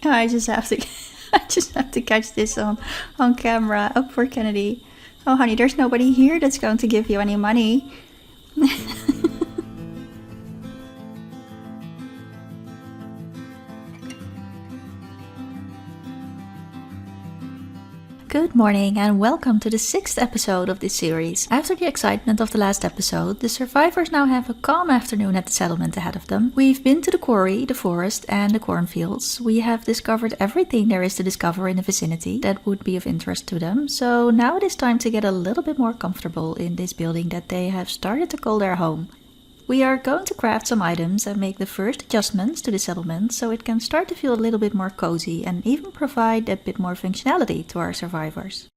I just have to, I just have to catch this on camera. Oh, poor Kennedy. Oh, honey, there's nobody here that's going to give you any money. Good morning and welcome to the 6th episode of this series. After the excitement of the last episode, the survivors now have a calm afternoon at the settlement ahead of them. We've been to the quarry, the forest and the cornfields. We have discovered everything there is to discover in the vicinity that would be of interest to them. So now it is time to get a little bit more comfortable in this building that they have started to call their home. We are going to craft some items and make the first adjustments to the settlement so it can start to feel a little bit more cozy and even provide a bit more functionality to our survivors.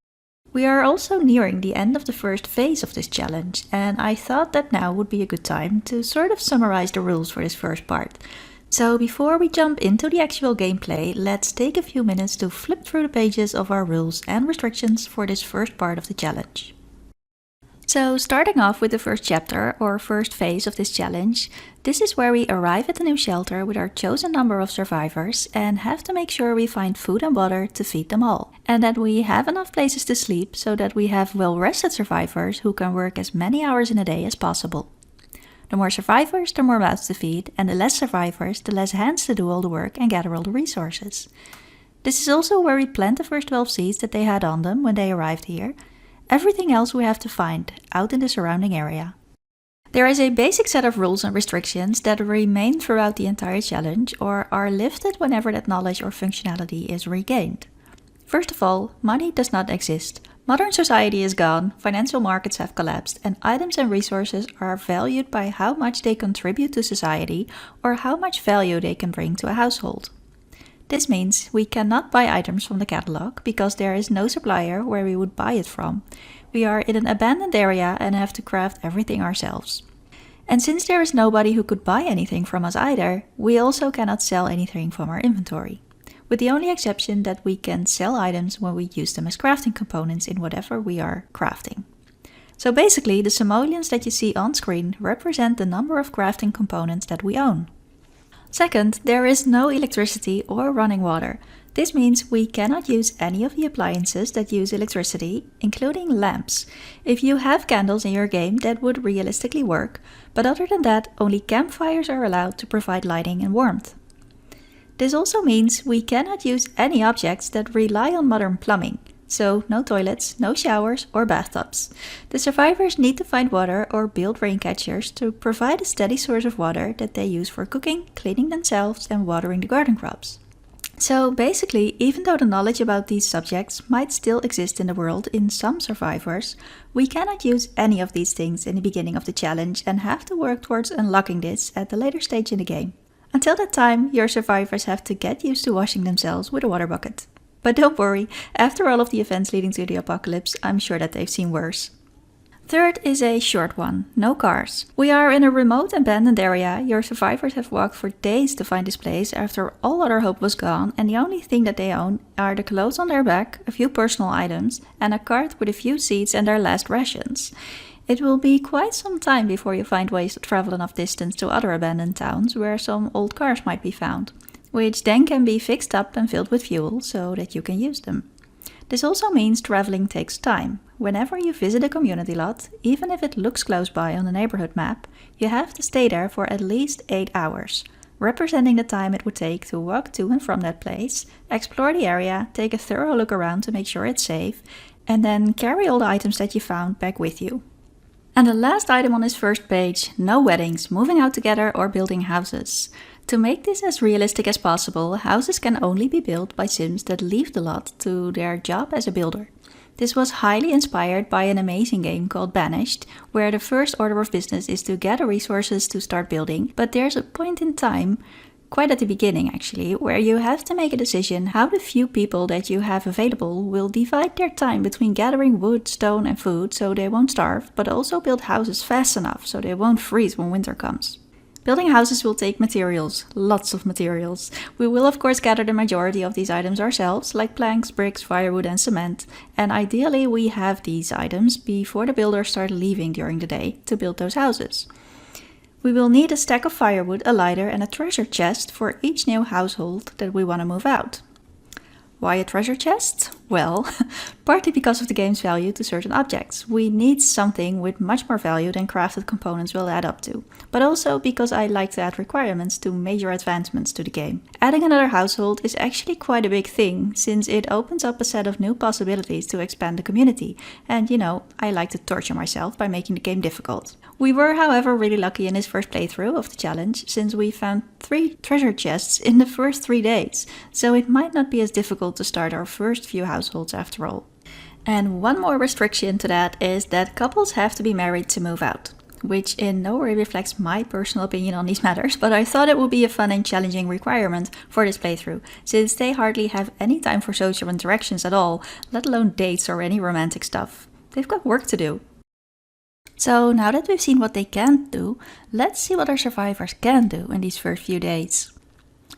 We are also nearing the end of the first phase of this challenge, and I thought that now would be a good time to sort of summarize the rules for this first part. So before we jump into the actual gameplay, let's take a few minutes to flip through the pages of our rules and restrictions for this first part of the challenge. So starting off with the first chapter, or first phase of this challenge, this is where we arrive at the new shelter with our chosen number of survivors and have to make sure we find food and water to feed them all. And that we have enough places to sleep so that we have well-rested survivors who can work as many hours in a day as possible. The more survivors, the more mouths to feed, and the less survivors, the less hands to do all the work and gather all the resources. This is also where we plant the first 12 seeds that they had on them when they arrived here. Everything else we have to find out in the surrounding area. There is a basic set of rules and restrictions that remain throughout the entire challenge or are lifted whenever that knowledge or functionality is regained. First of all, money does not exist. Modern society is gone, financial markets have collapsed, and items and resources are valued by how much they contribute to society or how much value they can bring to a household. This means we cannot buy items from the catalog because there is no supplier where we would buy it from. We are in an abandoned area and have to craft everything ourselves. And since there is nobody who could buy anything from us either, we also cannot sell anything from our inventory. With the only exception that we can sell items when we use them as crafting components in whatever we are crafting. So basically, the simoleons that you see on screen represent the number of crafting components that we own. Second, there is no electricity or running water. This means we cannot use any of the appliances that use electricity, including lamps. If you have candles in your game, that would realistically work, but other than that, only campfires are allowed to provide lighting and warmth. This also means we cannot use any objects that rely on modern plumbing. So no toilets, no showers or bathtubs. The survivors need to find water or build rain catchers to provide a steady source of water that they use for cooking, cleaning themselves and watering the garden crops. So basically, even though the knowledge about these subjects might still exist in the world in some survivors, we cannot use any of these things in the beginning of the challenge and have to work towards unlocking this at a later stage in the game. Until that time, your survivors have to get used to washing themselves with a water bucket. But don't worry, after all of the events leading to the apocalypse, I'm sure that they've seen worse. Third is a short one, no cars. We are in a remote abandoned area. Your survivors have walked for days to find this place after all other hope was gone, and the only thing that they own are the clothes on their back, a few personal items, and a cart with a few seeds and their last rations. It will be quite some time before you find ways to travel enough distance to other abandoned towns where some old cars might be found, which then can be fixed up and filled with fuel so that you can use them. This also means traveling takes time. Whenever you visit a community lot, even if it looks close by on the neighborhood map, you have to stay there for at least 8 hours, representing the time it would take to walk to and from that place, explore the area, take a thorough look around to make sure it's safe, and then carry all the items that you found back with you. And the last item on this first page, no weddings, moving out together or building houses. To make this as realistic as possible, houses can only be built by Sims that leave the lot to their job as a builder. This was highly inspired by an amazing game called Banished, where the first order of business is to gather resources to start building, but there's a point in time, quite at the beginning actually, where you have to make a decision how the few people that you have available will divide their time between gathering wood, stone and food so they won't starve, but also build houses fast enough so they won't freeze when winter comes. Building houses will take materials, lots of materials. We will of course gather the majority of these items ourselves, like planks, bricks, firewood and cement, and ideally we have these items before the builders start leaving during the day to build those houses. We will need a stack of firewood, a lighter and a treasure chest for each new household that we want to move out. Why a treasure chest? Well, partly because of the game's value to certain objects. We need something with much more value than crafted components will add up to. But also because I like to add requirements to major advancements to the game. Adding another household is actually quite a big thing, since it opens up a set of new possibilities to expand the community. And I like to torture myself by making the game difficult. We were, however, really lucky in this first playthrough of the challenge, since we found 3 treasure chests in the first 3 days, so it might not be as difficult to start our first few households after all. And one more restriction to that is that couples have to be married to move out, which in no way reflects my personal opinion on these matters, but I thought it would be a fun and challenging requirement for this playthrough, since they hardly have any time for social interactions at all, let alone dates or any romantic stuff. They've got work to do. So now that we've seen what they can't do, let's see what our survivors can do in these first few days.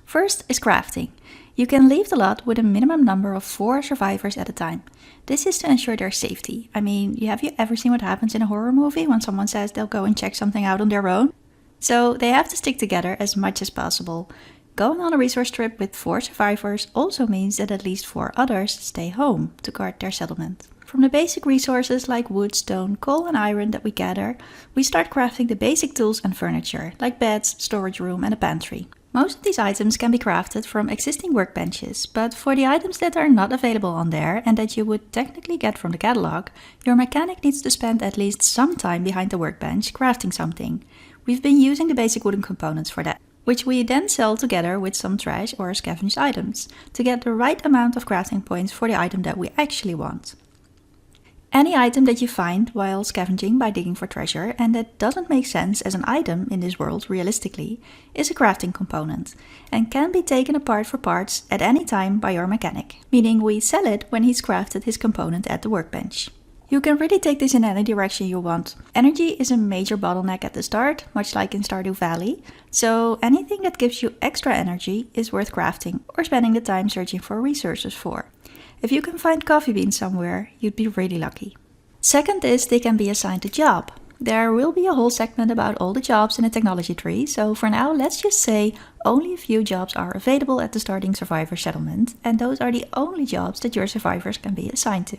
First is crafting. You can leave the lot with a minimum number of 4 survivors at a time. This is to ensure their safety. Have you ever seen what happens in a horror movie when someone says they'll go and check something out on their own? So they have to stick together as much as possible. Going on a resource trip with 4 survivors also means that at least 4 others stay home to guard their settlement. From the basic resources like wood, stone, coal and iron that we gather, we start crafting the basic tools and furniture, like beds, storage room and a pantry. Most of these items can be crafted from existing workbenches, but for the items that are not available on there and that you would technically get from the catalog, your mechanic needs to spend at least some time behind the workbench crafting something. We've been using the basic wooden components for that, which we then sell together with some trash or scavenged items, to get the right amount of crafting points for the item that we actually want. Any item that you find while scavenging by digging for treasure and that doesn't make sense as an item in this world realistically is a crafting component and can be taken apart for parts at any time by your mechanic, meaning we sell it when he's crafted his component at the workbench. You can really take this in any direction you want. Energy is a major bottleneck at the start, much like in Stardew Valley, so anything that gives you extra energy is worth crafting or spending the time searching for resources for. If you can find coffee beans somewhere, you'd be really lucky. Second is they can be assigned a job. There will be a whole segment about all the jobs in the technology tree, so for now let's just say only a few jobs are available at the starting survivor settlement, and those are the only jobs that your survivors can be assigned to.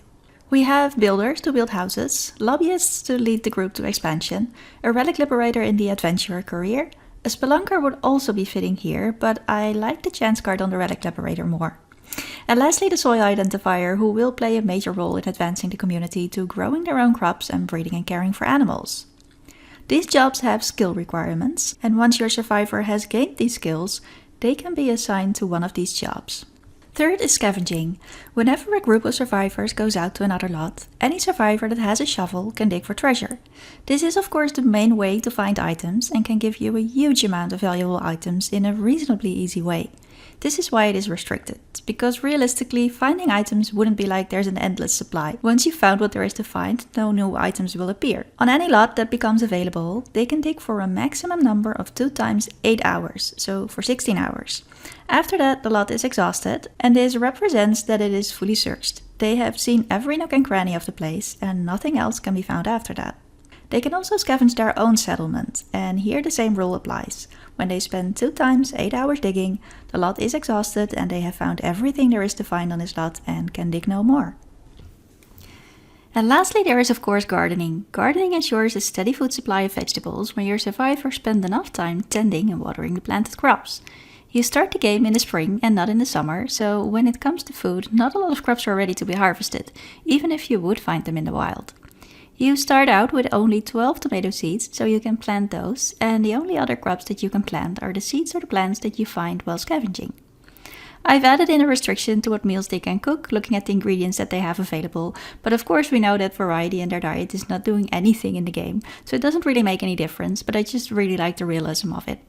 We have builders to build houses, lobbyists to lead the group to expansion, a relic liberator in the adventurer career. A spelunker would also be fitting here, but I like the chance card on the relic liberator more. And lastly, the soil identifier, who will play a major role in advancing the community to growing their own crops and breeding and caring for animals. These jobs have skill requirements, and once your survivor has gained these skills, they can be assigned to one of these jobs. Third is scavenging. Whenever a group of survivors goes out to another lot, any survivor that has a shovel can dig for treasure. This is of course the main way to find items and can give you a huge amount of valuable items in a reasonably easy way. This is why it is restricted, because realistically finding items wouldn't be like there's an endless supply. Once you've found what there is to find, no new items will appear. On any lot that becomes available, they can dig for a maximum number of 2 times 8 hours, so for 16 hours. After that, the lot is exhausted, and this represents that it is fully searched. They have seen every nook and cranny of the place, and nothing else can be found after that. They can also scavenge their own settlement, and here the same rule applies. When they spend 2 times 8 hours digging, the lot is exhausted and they have found everything there is to find on this lot and can dig no more. And lastly, there is of course gardening. Gardening ensures a steady food supply of vegetables when your survivors spend enough time tending and watering the planted crops. You start the game in the spring and not in the summer, so when it comes to food, not a lot of crops are ready to be harvested, even if you would find them in the wild. You start out with only 12 tomato seeds, so you can plant those, and the only other crops that you can plant are the seeds or the plants that you find while scavenging. I've added in a restriction to what meals they can cook, looking at the ingredients that they have available, but of course we know that variety in their diet is not doing anything in the game, so it doesn't really make any difference, but I just really like the realism of it.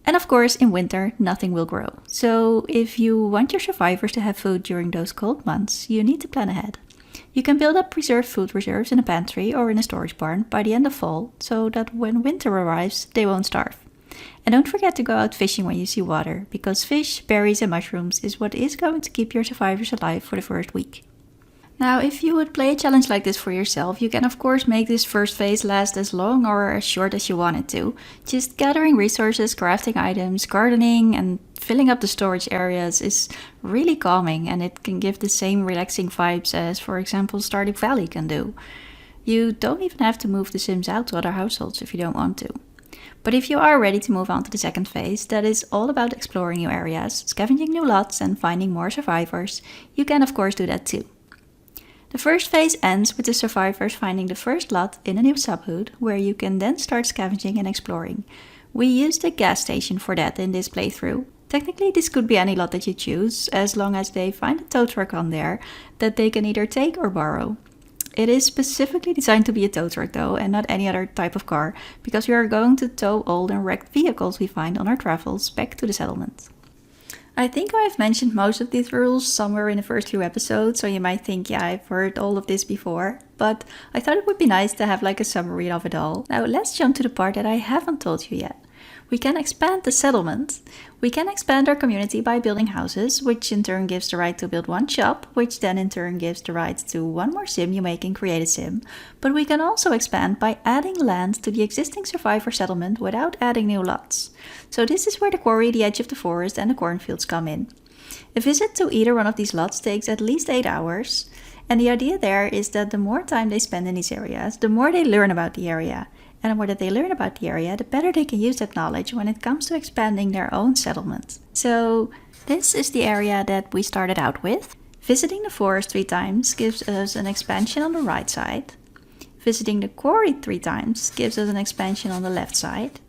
And of course, in winter, nothing will grow, so if you want your survivors to have food during those cold months, you need to plan ahead. You can build up preserved food reserves in a pantry or in a storage barn by the end of fall, so that when winter arrives, they won't starve. And don't forget to go out fishing when you see water, because fish, berries and mushrooms is what is going to keep your survivors alive for the first week. Now, if you would play a challenge like this for yourself, you can of course make this first phase last as long or as short as you want it to. Just gathering resources, crafting items, gardening, and filling up the storage areas is really calming, and it can give the same relaxing vibes as, for example, Stardew Valley can do. You don't even have to move the Sims out to other households if you don't want to. But if you are ready to move on to the second phase, that is all about exploring new areas, scavenging new lots, and finding more survivors, you can of course do that too. The first phase ends with the survivors finding the first lot in a new subhood, where you can then start scavenging and exploring. We used a gas station for that in this playthrough. Technically this could be any lot that you choose, as long as they find a tow truck on there that they can either take or borrow. It is specifically designed to be a tow truck though, and not any other type of car, because we are going to tow old and wrecked vehicles we find on our travels back to the settlement. I think I've mentioned most of these rules somewhere in the first few episodes, so you might think, yeah, I've heard all of this before, but I thought it would be nice to have like a summary of it all. Now let's jump to the part that I haven't told you yet. We can expand the settlement. We can expand our community by building houses, which in turn gives the right to build one shop, which then in turn gives the right to one more sim you make in Create a Sim. But we can also expand by adding land to the existing survivor settlement without adding new lots. So this is where the quarry, the edge of the forest, and the cornfields come in. A visit to either one of these lots takes at least 8 hours, and the idea there is that the more time they spend in these areas, the more they learn about the area. And the more that they learn about the area, the better they can use that knowledge when it comes to expanding their own settlement. So this is the area that we started out with. Visiting the forest 3 times gives us an expansion on the right side. Visiting the quarry 3 times gives us an expansion on the left side.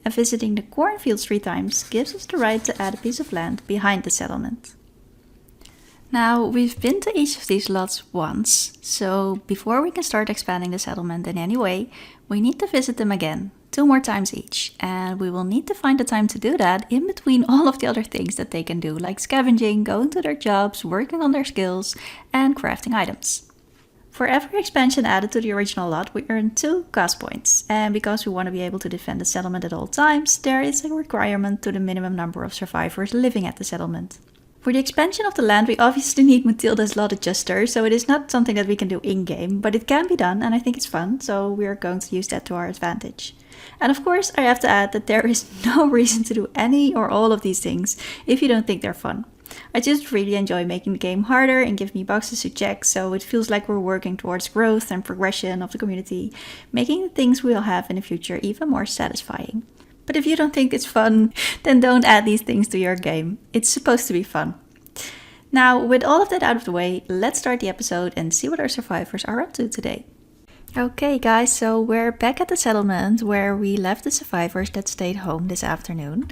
And visiting the cornfields 3 times gives us the right to add a piece of land behind the settlement. Now, we've been to each of these lots once, so before we can start expanding the settlement in any way, we need to visit them again, 2 more times each, and we will need to find the time to do that in between all of the other things that they can do, like scavenging, going to their jobs, working on their skills, and crafting items. For every expansion added to the original lot, we earn 2 cost points, and because we want to be able to defend the settlement at all times, there is a requirement to the minimum number of survivors living at the settlement. For the expansion of the land, we obviously need Matilda's lot adjuster, so it is not something that we can do in-game, but it can be done, and I think it's fun, so we are going to use that to our advantage. And of course, I have to add that there is no reason to do any or all of these things if you don't think they're fun. I just really enjoy making the game harder and give me boxes to check, so it feels like we're working towards growth and progression of the community, making the things we'll have in the future even more satisfying. But if you don't think it's fun, then don't add these things to your game. It's supposed to be fun. Now, with all of that out of the way, let's start the episode and see what our survivors are up to today. Okay guys, so we're back at the settlement where we left the survivors that stayed home this afternoon.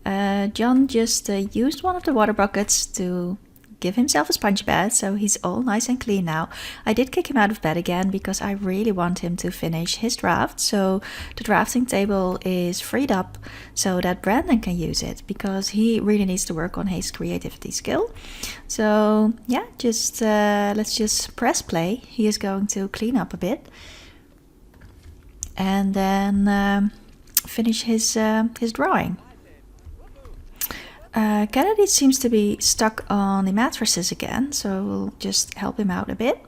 John just used one of the water buckets to give himself a sponge bath, so he's all nice and clean now. I did kick him out of bed again because I really want him to finish his draft, so the drafting table is freed up so that Brandon can use it because he really needs to work on his creativity skill. So yeah, let's just press play. He is going to clean up a bit and then finish his drawing. Kennedy seems to be stuck on the mattresses again, so we'll just help him out a bit.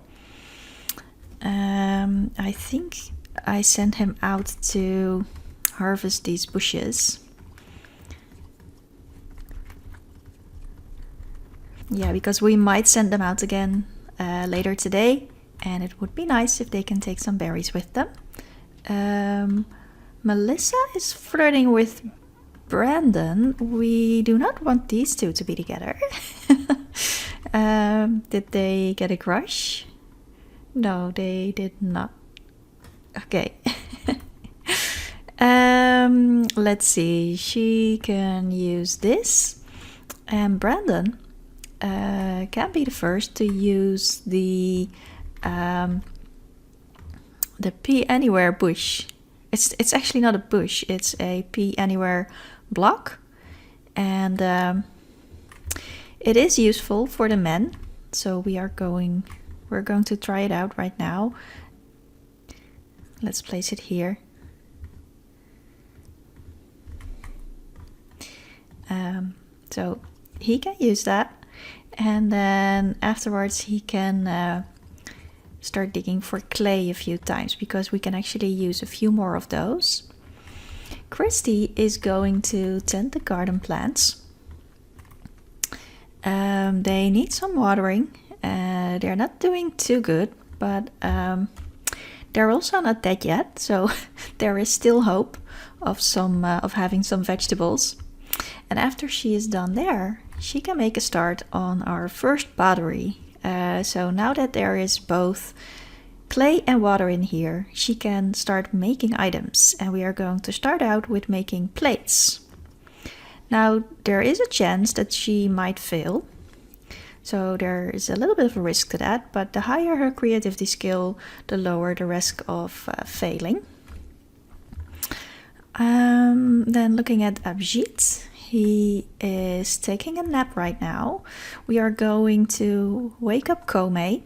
I think I sent him out to harvest these bushes. Yeah, because we might send them out again later today, and it would be nice if they can take some berries with them. Melissa is flirting with Brandon. We do not want these two to be together. Did they get a crush? No, they did not. Okay. Let's see. She can use this. And Brandon can be the first to use the Pea Anywhere bush. It's actually not a bush. It's a Pea Anywhere block, and it is useful for the men, so we're going to try it out right now. Let's place it here. So he can use that, and then afterwards he can start digging for clay a few times because we can actually use a few more of those. Christy is going to tend the garden plants. They need some watering. They're not doing too good, but they're also not dead yet, so there is still hope of having some vegetables. And after she is done there, she can make a start on our first pottery. So now that there is both clay and water in here, she can start making items, and we are going to start out with making plates. Now there is a chance that she might fail, so there is a little bit of a risk to that, but the higher her creativity skill, the lower the risk of failing. Then looking at Abhijit, he is taking a nap right now. We are going to wake up Kome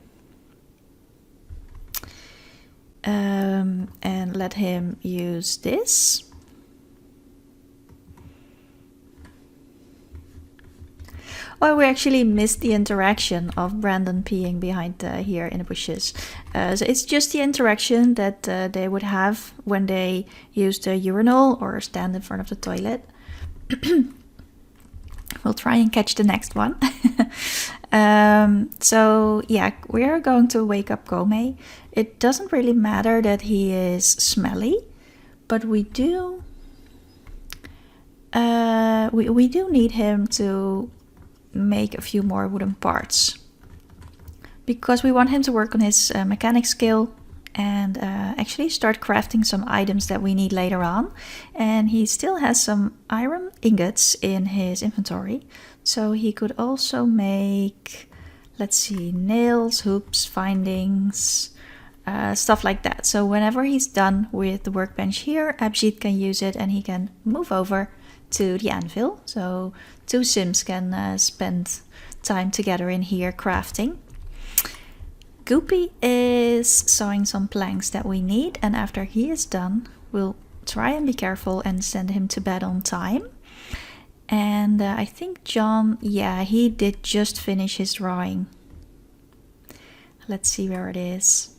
and let him use this. Well, we actually missed the interaction of Brandon peeing behind here in the bushes. So it's just the interaction that they would have when they use the urinal or stand in front of the toilet. We'll try and catch the next one. So yeah, we are going to wake up Kome. It doesn't really matter that he is smelly, but we do need him to make a few more wooden parts because we want him to work on his mechanic skill and actually start crafting some items that we need later on. And he still has some iron ingots in his inventory, so he could also make, let's see, nails, hoops, findings, stuff like that. So whenever he's done with the workbench here, Abhijit can use it and he can move over to the anvil, so two Sims can spend time together in here crafting. Goopy is sawing some planks that we need, and after he is done, we'll try and be careful and send him to bed on time. And I think John, yeah, he did just finish his drawing. Let's see where it is.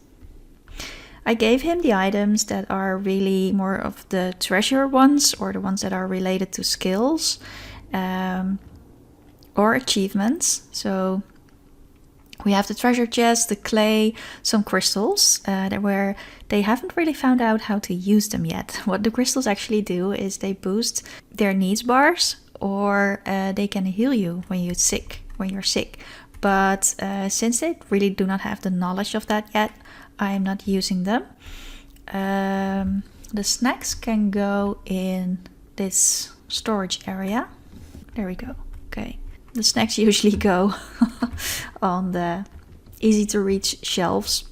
I gave him the items that are really more of the treasure ones, or the ones that are related to skills or achievements. So we have the treasure chest, the clay, some crystals where they haven't really found out how to use them yet. What the crystals actually do is they boost their needs bars, or they can heal you when you're sick. But since they really do not have the knowledge of that yet, I'm not using them. The snacks can go in this storage area. There we go. Okay. The snacks usually go on the easy to reach shelves.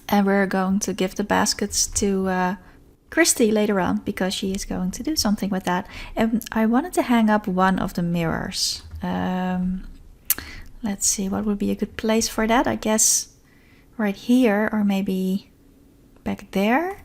And we're going to give the baskets to Christy later on because she is going to do something with that. And I wanted to hang up one of the mirrors. Let's see, what would be a good place for that? I guess right here, or maybe back there.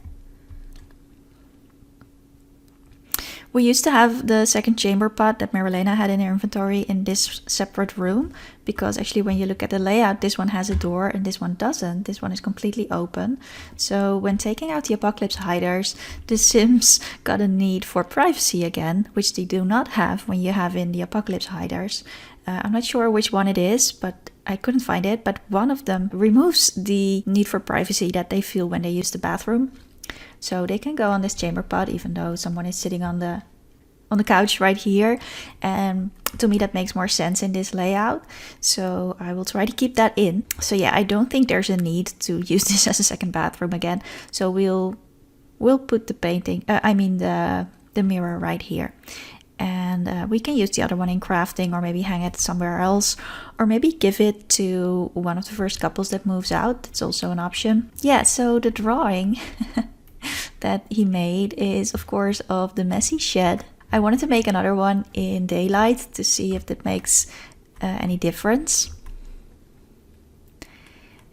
We used to have the second chamber pot that Marilena had in her inventory in this separate room, because actually when you look at the layout, this one has a door and this one doesn't. This one is completely open. So when taking out the apocalypse hiders, the Sims got a need for privacy again, which they do not have when you have in the apocalypse hiders. I'm not sure which one it is, but I couldn't find it. But one of them removes the need for privacy that they feel when they use the bathroom. So they can go on this chamber pot, even though someone is sitting on the couch right here. And to me, that makes more sense in this layout. So I will try to keep that in. So yeah, I don't think there's a need to use this as a second bathroom again. So we'll put the the mirror right here. And we can use the other one in crafting, or maybe hang it somewhere else, or maybe give it to one of the first couples that moves out. That's also an option. Yeah, so the drawing that he made is, of course, of the messy shed. I wanted to make another one in daylight to see if that makes any difference.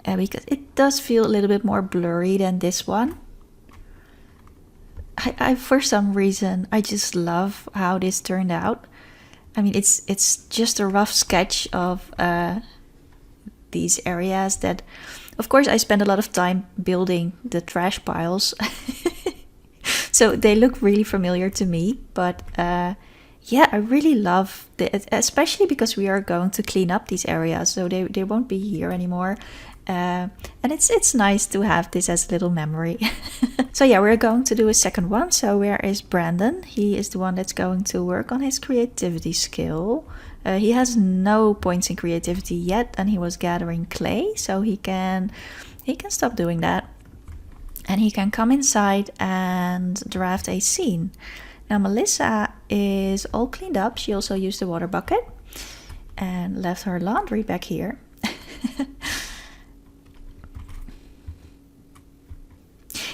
Because it does feel a little bit more blurry than this one. I for some reason, I just love how this turned out. I mean, it's just a rough sketch of these areas that Of course, I spend a lot of time building the trash piles. So they look really familiar to me, but yeah, I really love it, especially because we are going to clean up these areas, so they won't be here anymore. And it's nice to have this as a little memory. So yeah, we're going to do a second one. So where is Brandon? He is the one that's going to work on his creativity skill. He has no points in creativity yet, and he was gathering clay, so he can stop doing that. And he can come inside and draft a scene. Now Melissa is all cleaned up. She also used the water bucket and left her laundry back here.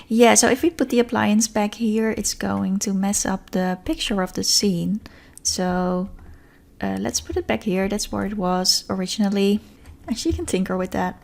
Yeah, so if we put the appliance back here, it's going to mess up the picture of the scene. So let's put it back here. That's where it was originally. And she can tinker with that.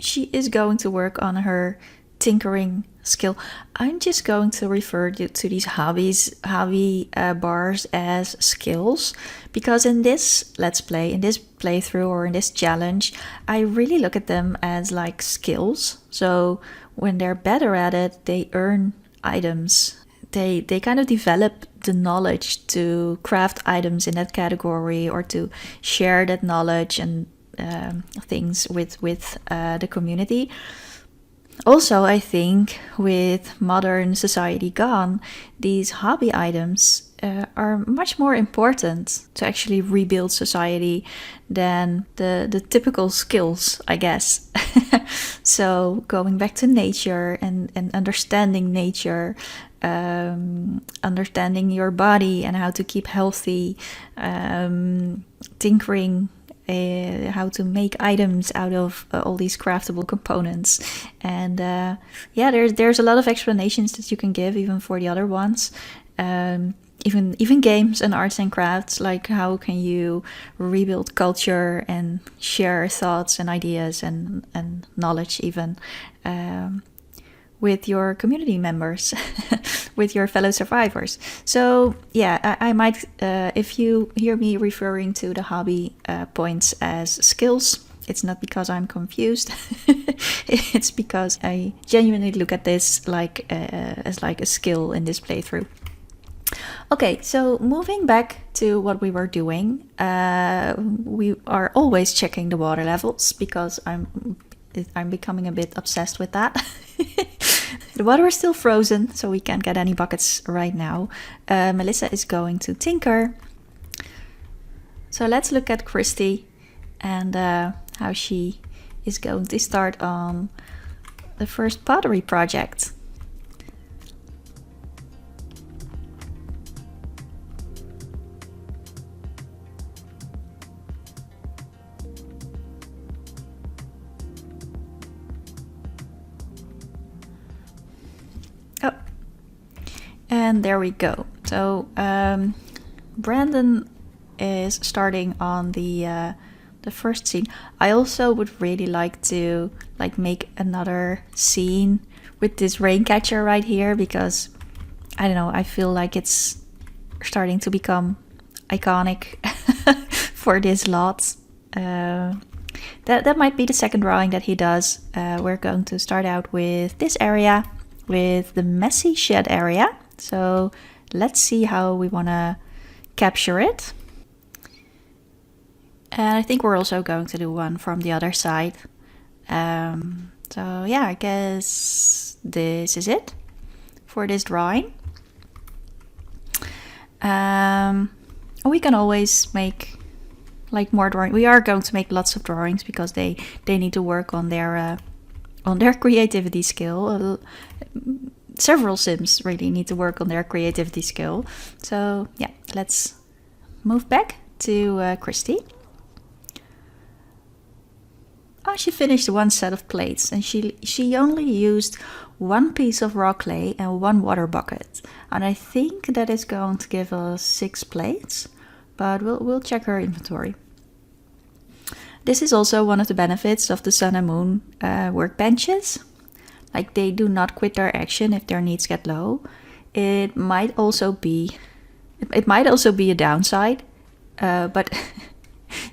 She is going to work on her tinkering skill. I'm just going to refer to these hobby bars as skills, because in this let's play, in this playthrough, or in this challenge, I really look at them as like skills. So when they're better at it, they earn items. They kind of develop the knowledge to craft items in that category, or to share that knowledge and things with the community. Also, I think with modern society gone, these hobby items are much more important to actually rebuild society than the typical skills, I guess. So going back to nature and understanding nature, understanding your body and how to keep healthy, tinkering, how to make items out of all these craftable components. And yeah, there's a lot of explanations that you can give even for the other ones. Even games and arts and crafts, like how can you rebuild culture and share thoughts and ideas and knowledge even with your community members, with your fellow survivors. So yeah, I might, if you hear me referring to the hobby points as skills, it's not because I'm confused. It's because I genuinely look at this like as like a skill in this playthrough. Okay, so moving back to what we were doing, we are always checking the water levels because I'm becoming a bit obsessed with that. The water is still frozen, so we can't get any buckets right now. Melissa is going to tinker. So let's look at Christy and how she is going to start on the first pottery project. And there we go. So Brandon is starting on the first scene. I also would really like to make another scene with this rain catcher right here, because I don't know, I feel like it's starting to become iconic for this lot. That might be the second drawing that he does. We're going to start out with this area, with the messy shed area. So let's see how we want to capture it. And I think we're also going to do one from the other side. So yeah, I guess this is it for this drawing. We can always make more drawings. We are going to make lots of drawings because they need to work on their creativity skill. Several Sims really need to work on their creativity skill. So yeah, let's move back to Christy. Oh, she finished one set of plates, and she only used one piece of raw clay and one water bucket. And I think that is going to give us 6 plates, but we'll check her inventory. This is also one of the benefits of the Sun and Moon workbenches. Like, they do not quit their action if their needs get low. It might also be a downside, but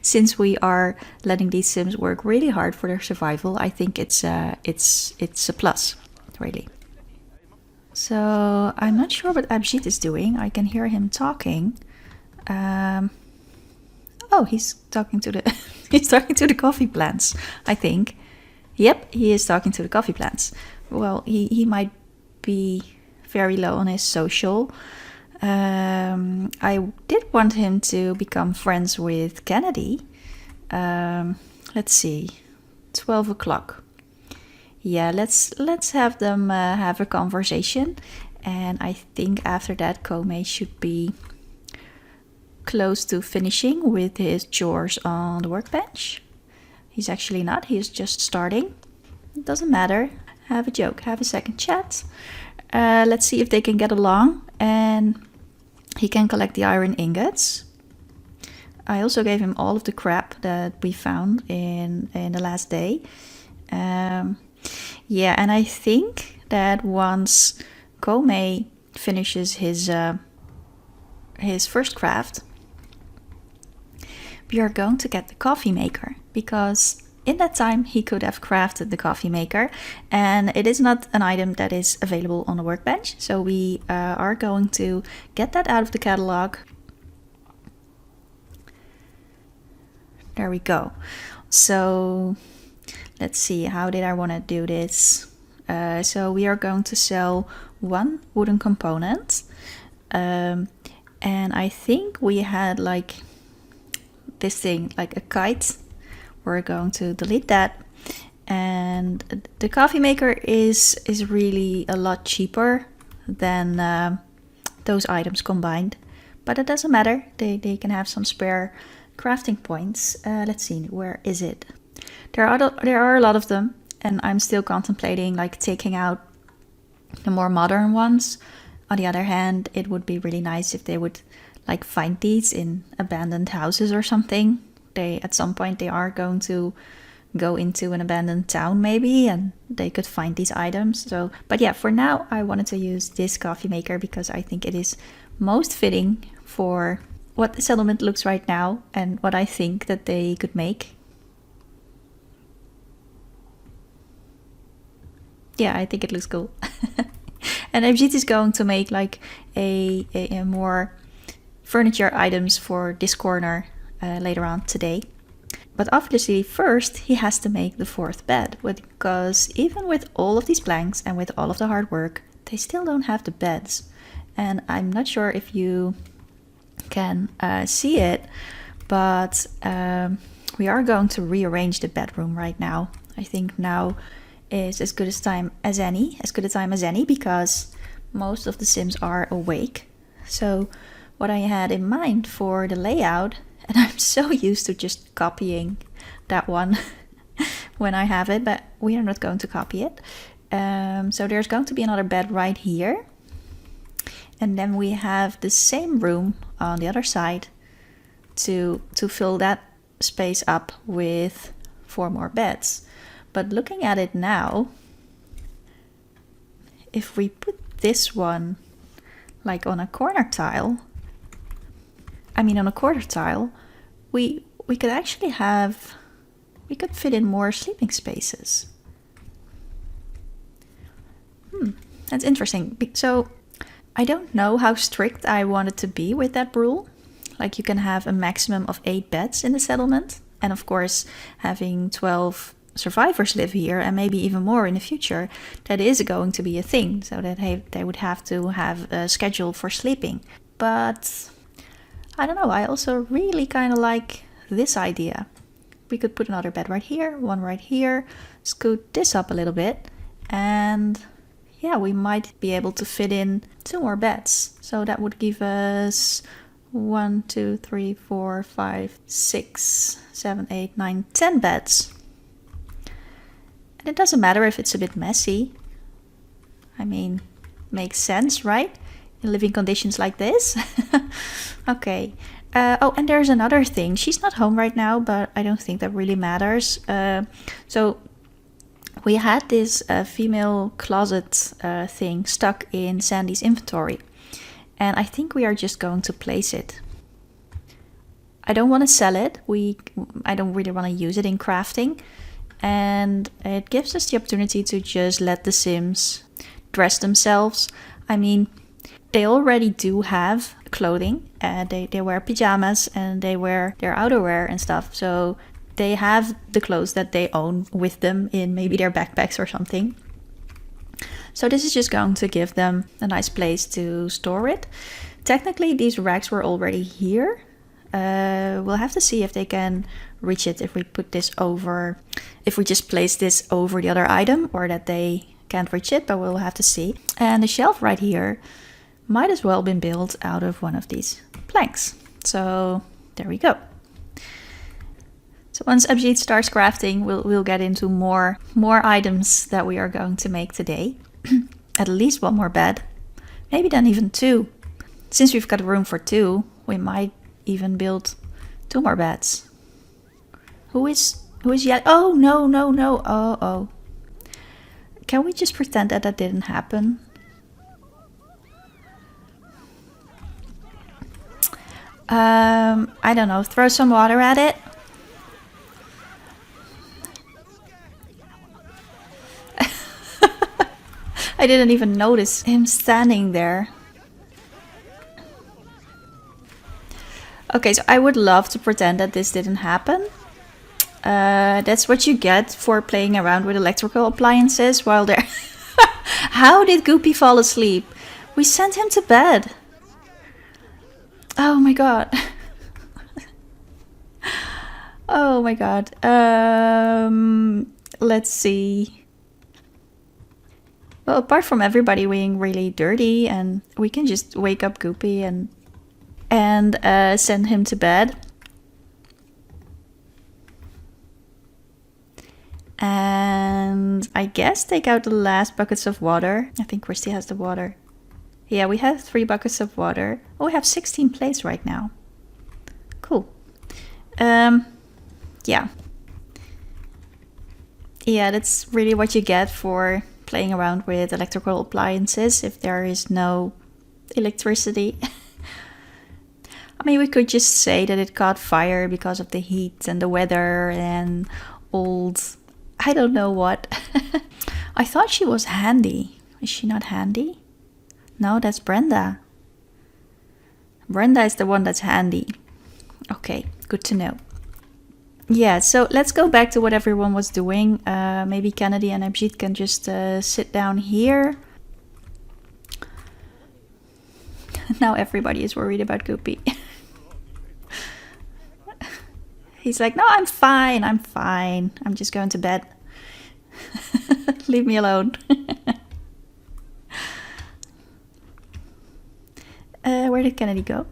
since we are letting these Sims work really hard for their survival, I think it's a plus, really. So I'm not sure what Abhijit is doing. I can hear him talking. Oh, he's talking to the he's talking to the coffee plants, I think. Yep, he is talking to the coffee plants. Well, he might be very low on his social. I did want him to become friends with Kennedy. Let's see, 12 o'clock. Yeah, let's have them have a conversation. And I think after that, Komei should be close to finishing with his chores on the workbench. He's actually not, he's just starting. It doesn't matter. Have a joke, have a second chat. Let's see if they can get along, and he can collect the iron ingots. I also gave him all of the crap that we found in the last day. Yeah, and I think that once Komei finishes his first craft, we are going to get the coffee maker, because in that time he could have crafted the coffee maker, and it is not an item that is available on the workbench. So we are going to get that out of the catalog. There we go. So let's see, how did I want to do this? So we are going to sell one wooden component. And I think we had like this thing, like a kite. We're going to delete that. And the coffee maker is really a lot cheaper than those items combined. But it doesn't matter. They can have some spare crafting points. Let's see, where is it? There are a lot of them, and I'm still contemplating like taking out the more modern ones. On the other hand, it would be really nice if they would like find these in abandoned houses or something. At some point they are going to go into an abandoned town maybe, and they could find these items. So, but yeah, for now I wanted to use this coffee maker because I think it is most fitting for what the settlement looks right now and what I think that they could make. Yeah, I think it looks cool. And Abhijit is going to make like a more furniture items for this corner later on today. But obviously first he has to make the fourth bed, because even with all of these planks and with all of the hard work, they still don't have the beds. And I'm not sure if you can see it, but we are going to rearrange the bedroom right now. I think now is as good a time as any, because most of the Sims are awake. So what I had in mind for the layout, and I'm so used to just copying that one when I have it, but we are not going to copy it. So there's going to be another bed right here. And then we have the same room on the other side to fill that space up with 4 more beds. But looking at it now, if we put this one like on a corner tile, on a quarter tile, we could actually we could fit in more sleeping spaces. That's interesting. So I don't know how strict I wanted to be with that rule. Like you can have a maximum of 8 beds in the settlement. And of course, having 12 survivors live here and maybe even more in the future, that is going to be a thing. So that they would have to have a schedule for sleeping. But I don't know, I also really kind of like this idea. We could put another bed right here, one right here, scoot this up a little bit, and yeah, we might be able to fit in 2 more beds. So that would give us 1, 2, 3, 4, 5, 6, 7, 8, 9, 10 beds. And it doesn't matter if it's a bit messy. Makes sense, right? In living conditions like this. Okay. Oh, and there's another thing. She's not home right now, but I don't think that really matters. So we had this female closet thing stuck in Sandy's inventory. And I think we are just going to place it. I don't want to sell it. I don't really want to use it in crafting. And it gives us the opportunity to just let the Sims dress themselves. I mean, they already do have clothing. They wear pajamas and they wear their outerwear and stuff. So they have the clothes that they own with them in maybe their backpacks or something. So this is just going to give them a nice place to store it. Technically, these racks were already here. We'll have to see if they can reach it if we put this over, if we just place this over the other item, or that they can't reach it, but we'll have to see. And the shelf right here might as well been built out of one of these planks. So there we go. So once Abhijit starts crafting, we'll get into more items that we are going to make today. At least one more bed, maybe then even two. Since we've got room for two, we might even build 2 more beds. Who is yet? Oh no! Oh. Can we just pretend that didn't happen? I don't know. Throw some water at it. I didn't even notice him standing there. Okay, so I would love to pretend that this didn't happen. That's what you get for playing around with electrical appliances while they're... How did Goopy fall asleep? We sent him to bed. Oh my god. Oh my god. Let's see. Well, apart from everybody being really dirty, and we can just wake up Goopy and send him to bed. And I guess take out the last buckets of water. I think Christy has the water. Yeah, we have 3 buckets of water. Oh, we have 16 plates right now. Cool. Yeah. Yeah, that's really what you get for playing around with electrical appliances if there is no electricity. I mean, we could just say that it caught fire because of the heat and the weather and old... I don't know what. I thought she was handy. Is she not handy? No, that's Brenda. Brenda is the one that's handy. Okay, good to know. Yeah, so let's go back to what everyone was doing. Maybe Kennedy and Abhijit can just sit down here. Now everybody is worried about Goopy. He's like, no, I'm fine. I'm just going to bed. Leave me alone. Where did Kennedy go?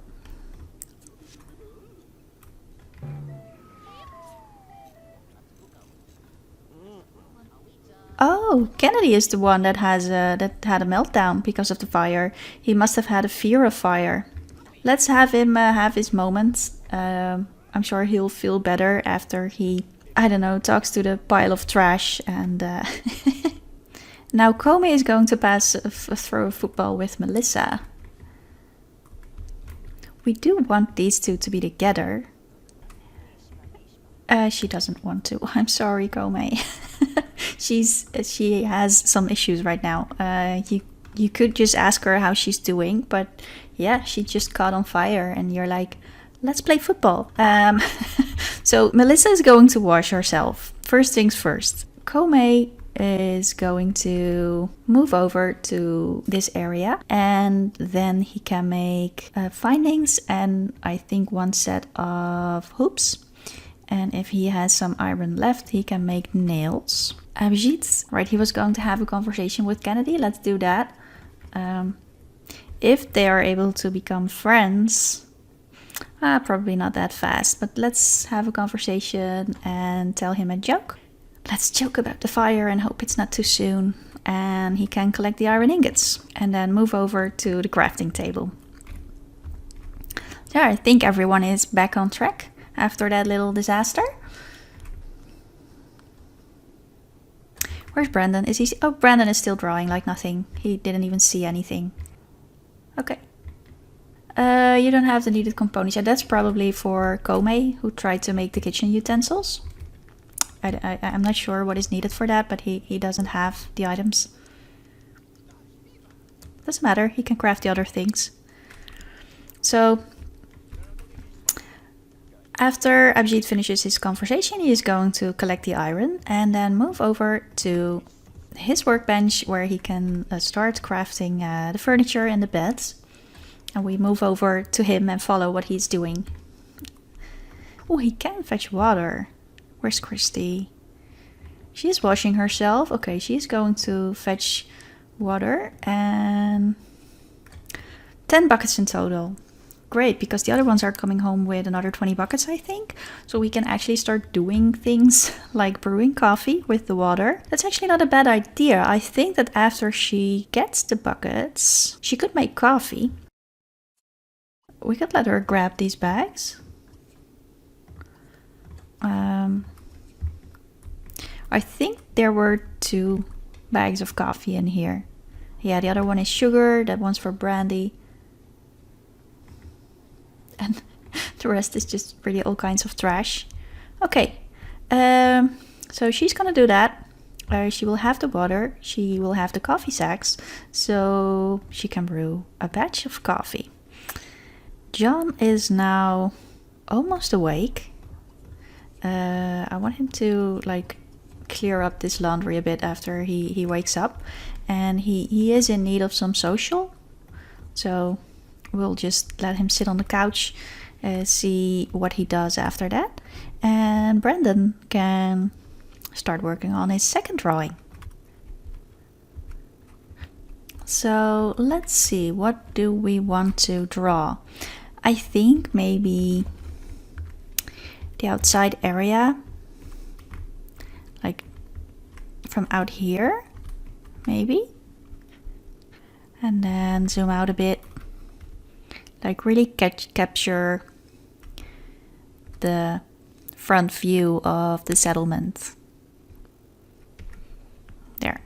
Oh, Kennedy is the one that had a meltdown because of the fire. He must have had a fear of fire. Let's have him have his moments. I'm sure he'll feel better after he, I don't know, talks to the pile of trash. And now Comey is going to throw a football with Melissa. We do want these two to be together. She doesn't want to. I'm sorry, Comey. She has some issues right now. You could just ask her how she's doing, but yeah, she just caught on fire, and you're like, let's play football. So Melissa is going to wash herself. First things first. Comey is going to move over to this area, and then he can make findings and I think 1 set of hoops. And if he has some iron left, he can make nails. Abhijit, right, he was going to have a conversation with Kennedy. Let's do that. If they are able to become friends, probably not that fast, but let's have a conversation and tell him a joke. Let's joke about the fire and hope it's not too soon. And he can collect the iron ingots and then move over to the crafting table. Yeah, I think everyone is back on track after that little disaster. Where's Brandon? Is he? Oh, Brandon is still drawing like nothing. He didn't even see anything. Okay. You don't have the needed components. Yeah, that's probably for Kome, who tried to make the kitchen utensils. I'm not sure what is needed for that, but he doesn't have the items. Doesn't matter, he can craft the other things. So, after Abhijit finishes his conversation, he is going to collect the iron and then move over to his workbench where he can start crafting the furniture and the beds. And we move over to him and follow what he's doing. Oh, he can fetch water. Where's Christy? She's washing herself. Okay, she's going to fetch water and 10 buckets in total. Great, because the other ones are coming home with another 20 buckets, I think. So we can actually start doing things like brewing coffee with the water. That's actually not a bad idea. I think that after she gets the buckets, she could make coffee. We could let her grab these bags. I think there were 2 bags of coffee in here. Yeah, the other one is sugar, that one's for brandy. And the rest is just really all kinds of trash. Okay, so she's gonna do that. She will have the water, she will have the coffee sacks, so she can brew a batch of coffee. John is now almost awake. I want him to like clear up this laundry a bit after he wakes up. And he is in need of some social. So we'll just let him sit on the couch, see what he does after that. And Brandon can start working on his second drawing. So let's see, what do we want to draw? I think maybe the outside area, like from out here, maybe. And then zoom out a bit, like really capture the front view of the settlement. There.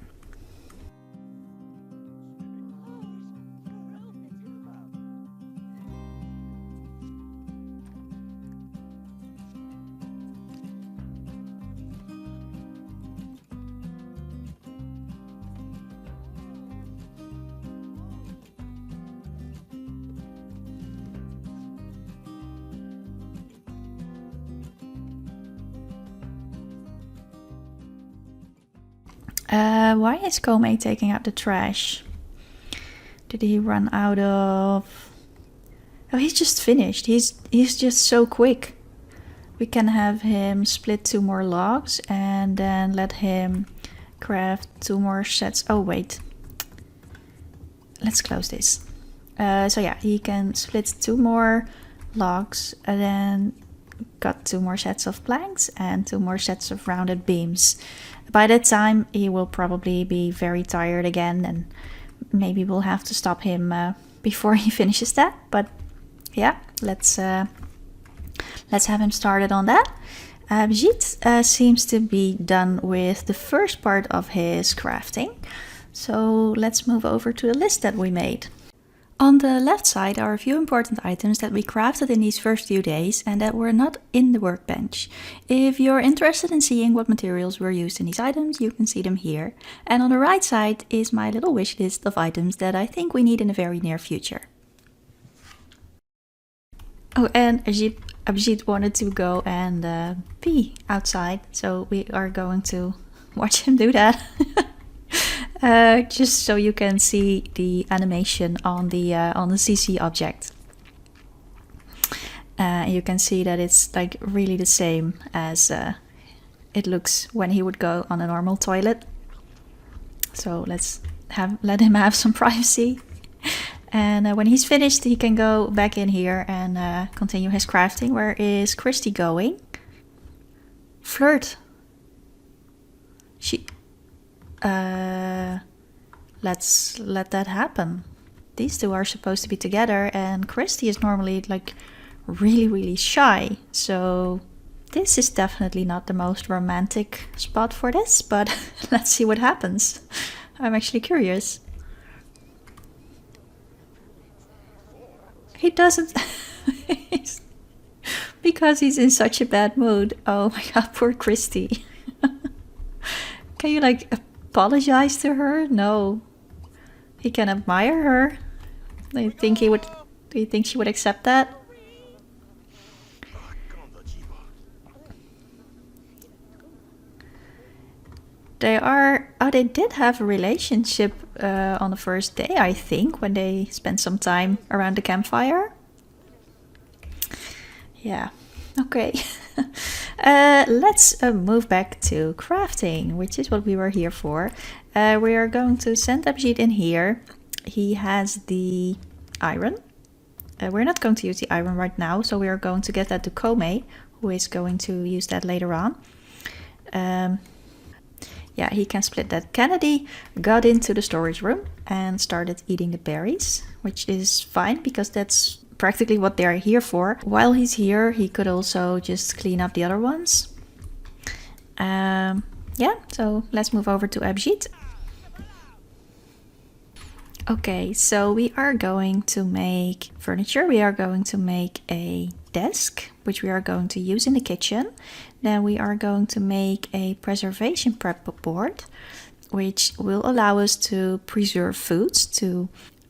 Why is Kome taking out the trash? Did he run out of... Oh, he's just finished. He's just so quick. We can have him split 2 more logs and then let him craft 2 more sets. Oh, wait. Let's close this. So yeah, he can split 2 more logs and then got 2 more sets of planks and 2 more sets of rounded beams. By that time, he will probably be very tired again, and maybe we'll have to stop him before he finishes that. But yeah, let's have him started on that. Abhijit seems to be done with the first part of his crafting. So let's move over to the list that we made. On the left side are a few important items that we crafted in these first few days and that were not in the workbench. If you're interested in seeing what materials were used in these items, you can see them here. And on the right side is my little wish list of items that I think we need in the very near future. Oh, and Abhijit wanted to go and pee outside, so we are going to watch him do that. Just so you can see the animation on the CC object. You can see that it's like really the same as it looks when he would go on a normal toilet. So let's let him have some privacy. And when he's finished, he can go back in here and continue his crafting. Where is Christy going? Flirt. Let's let that happen. These 2 are supposed to be together, and Christy is normally like really shy. So this is definitely not the most romantic spot for this, but let's see what happens. I'm actually curious. He doesn't. Because he's in such a bad mood. Oh my god, poor Christy. Can you like apologize to her? No. He can admire her. Do you think he would? Do you think she would accept that? They are. Oh, they did have a relationship on the first day, I think, when they spent some time around the campfire. Yeah. Okay. Let's move back to crafting, which is what we were here for. We are going to send Abhijit in here. He has the iron. We're not going to use the iron right now, so we are going to get that to Kome, who is going to use that later on. Yeah, he can split that. Kennedy got into the storage room and started eating the berries, which is fine because that's practically what they're here for. While he's here, he could also just clean up the other ones. Yeah, so let's move over to Abhijit. Okay, so we are going to make furniture. We are going to make a desk, which we are going to use in the kitchen. Then we are going to make a preservation prep board, which will allow us to preserve foods.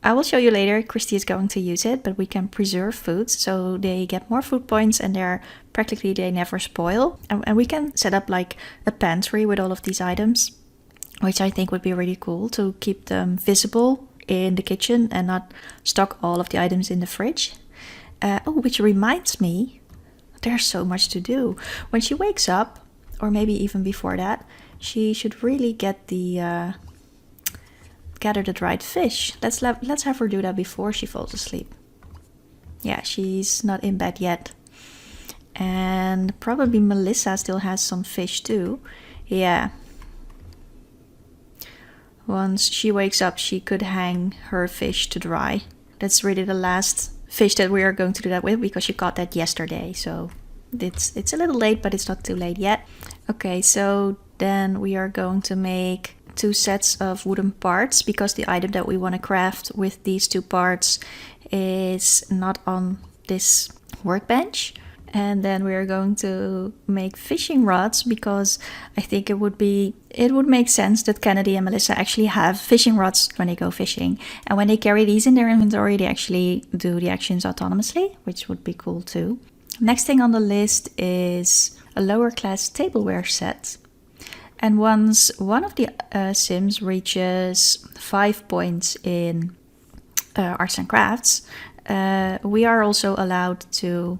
I will show you later, Christy is going to use it, but we can preserve foods so they get more food points and they never spoil. And we can set up like a pantry with all of these items, which I think would be really cool to keep them visible in the kitchen and not stock all of the items in the fridge. Which reminds me, there's so much to do. When she wakes up, or maybe even before that, she should really gather the dried fish. Let's have her do that before she falls asleep. Yeah, she's not in bed yet. And probably Melissa still has some fish too. Yeah. Once she wakes up, she could hang her fish to dry. That's really the last fish that we are going to do that with because she caught that yesterday. So it's a little late, but it's not too late yet. Okay, so then we are going to make 2 sets of wooden parts because the item that we want to craft with these 2 parts is not on this workbench. And then we are going to make fishing rods because I think it would make sense that Kennedy and Melissa actually have fishing rods when they go fishing. And when they carry these in their inventory, they actually do the actions autonomously, which would be cool too. Next thing on the list is a lower class tableware set. And once one of the sims reaches 5 points in arts and crafts, we are also allowed to,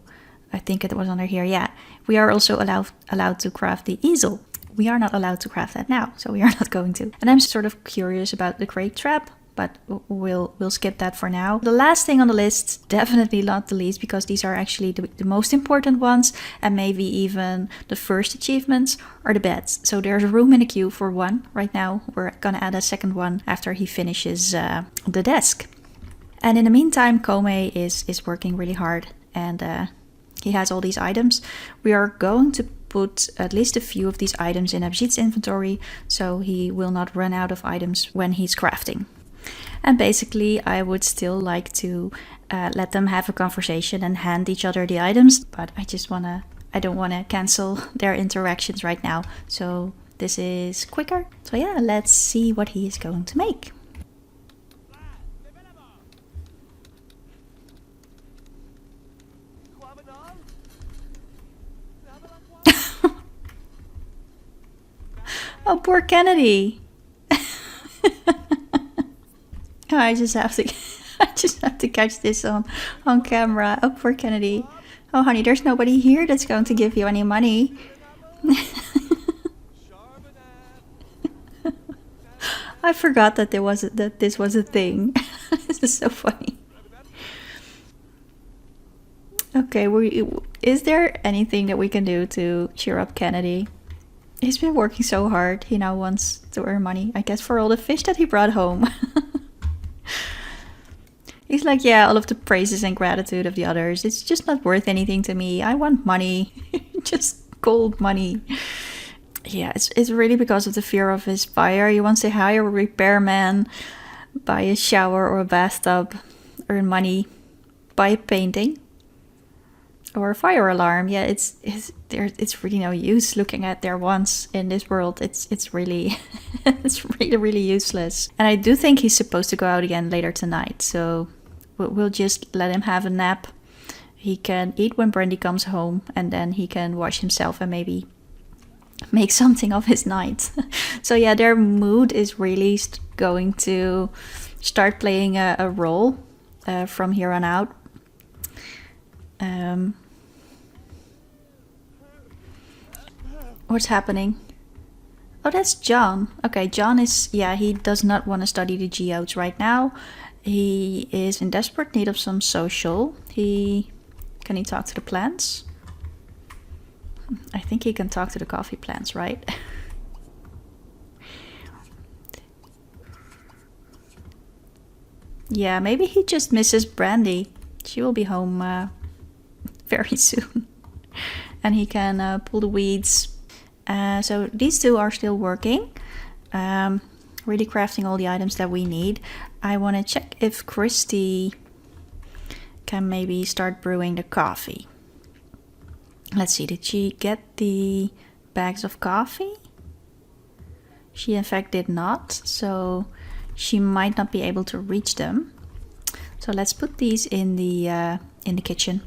I think it was under here, yeah. We are also allowed to craft the easel. We are not allowed to craft that now, so we are not going to. And I'm sort of curious about the crate trap, but we'll skip that for now. The last thing on the list, definitely not the least, because these are actually the most important ones, and maybe even the first achievements, are the beds. So there's room in the queue for one right now. We're gonna add a second one after he finishes the desk. And in the meantime, Kome is working really hard, and he has all these items. We are going to put at least a few of these items in Abhijit's inventory, so he will not run out of items when he's crafting. And basically, I would still like to let them have a conversation and hand each other the items, but I don't wanna cancel their interactions right now. So this is quicker. So yeah, let's see what he is going to make. Oh, poor Kennedy. I just have to catch this on camera. Oh, poor Kennedy. Oh, honey, there's nobody here that's going to give you any money. I forgot that this was a thing. This is so funny. Okay, is there anything that we can do to cheer up Kennedy? He's been working so hard. He now wants to earn money, I guess, for all the fish that he brought home. He's like, yeah, all of the praises and gratitude of the others, it's just not worth anything to me. I want money. Just cold money. Yeah, it's really because of the fear of his fire. He wants to hire a repairman, buy a shower or a bathtub, earn money. by a painting or a fire alarm. Yeah, it's really no use looking at their wants in this world. It's really it's really useless. And I do think he's supposed to go out again later tonight, so we'll just let him have a nap. He can eat when Brandy comes home, and then he can wash himself and maybe make something of his night. So yeah, their mood is really going to start playing a role from here on out. What's happening? Oh, that's John. Okay, John is, yeah, he does not want to study the geodes right now. He is in desperate need of some social. Can he talk to the plants? I think he can talk to the coffee plants, right? Yeah, maybe he just misses Brandy. She will be home very soon. And he can pull the weeds. So these two are still working. Really crafting all the items that we need. I want to check if Christy can maybe start brewing the coffee. Let's see, did she get the bags of coffee? She in fact did not, so she might not be able to reach them. So let's put these in the kitchen.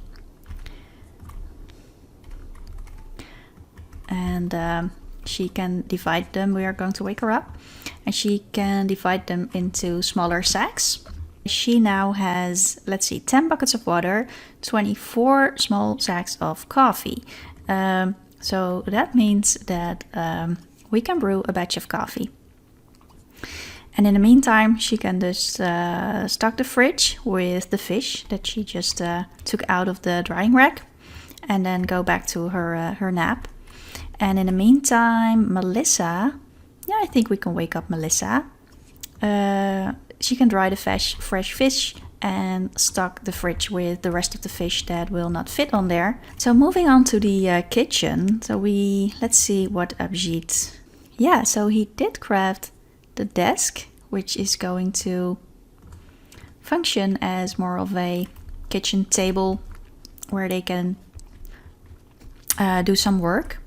And she can divide them. We are going to wake her up, and she can divide them into smaller sacks. She now has, let's see, 10 buckets of water, 24 small sacks of coffee. So that means that we can brew a batch of coffee. And in the meantime, she can just stock the fridge with the fish that she just took out of the drying rack, and then go back to her nap. And in the meantime, Melissa, yeah, I think we can wake up Melissa. She can dry the fresh fish and stock the fridge with the rest of the fish that will not fit on there. So moving on to the kitchen. So let's see what Abhijit. Yeah, so he did craft the desk, which is going to function as more of a kitchen table where they can do some work.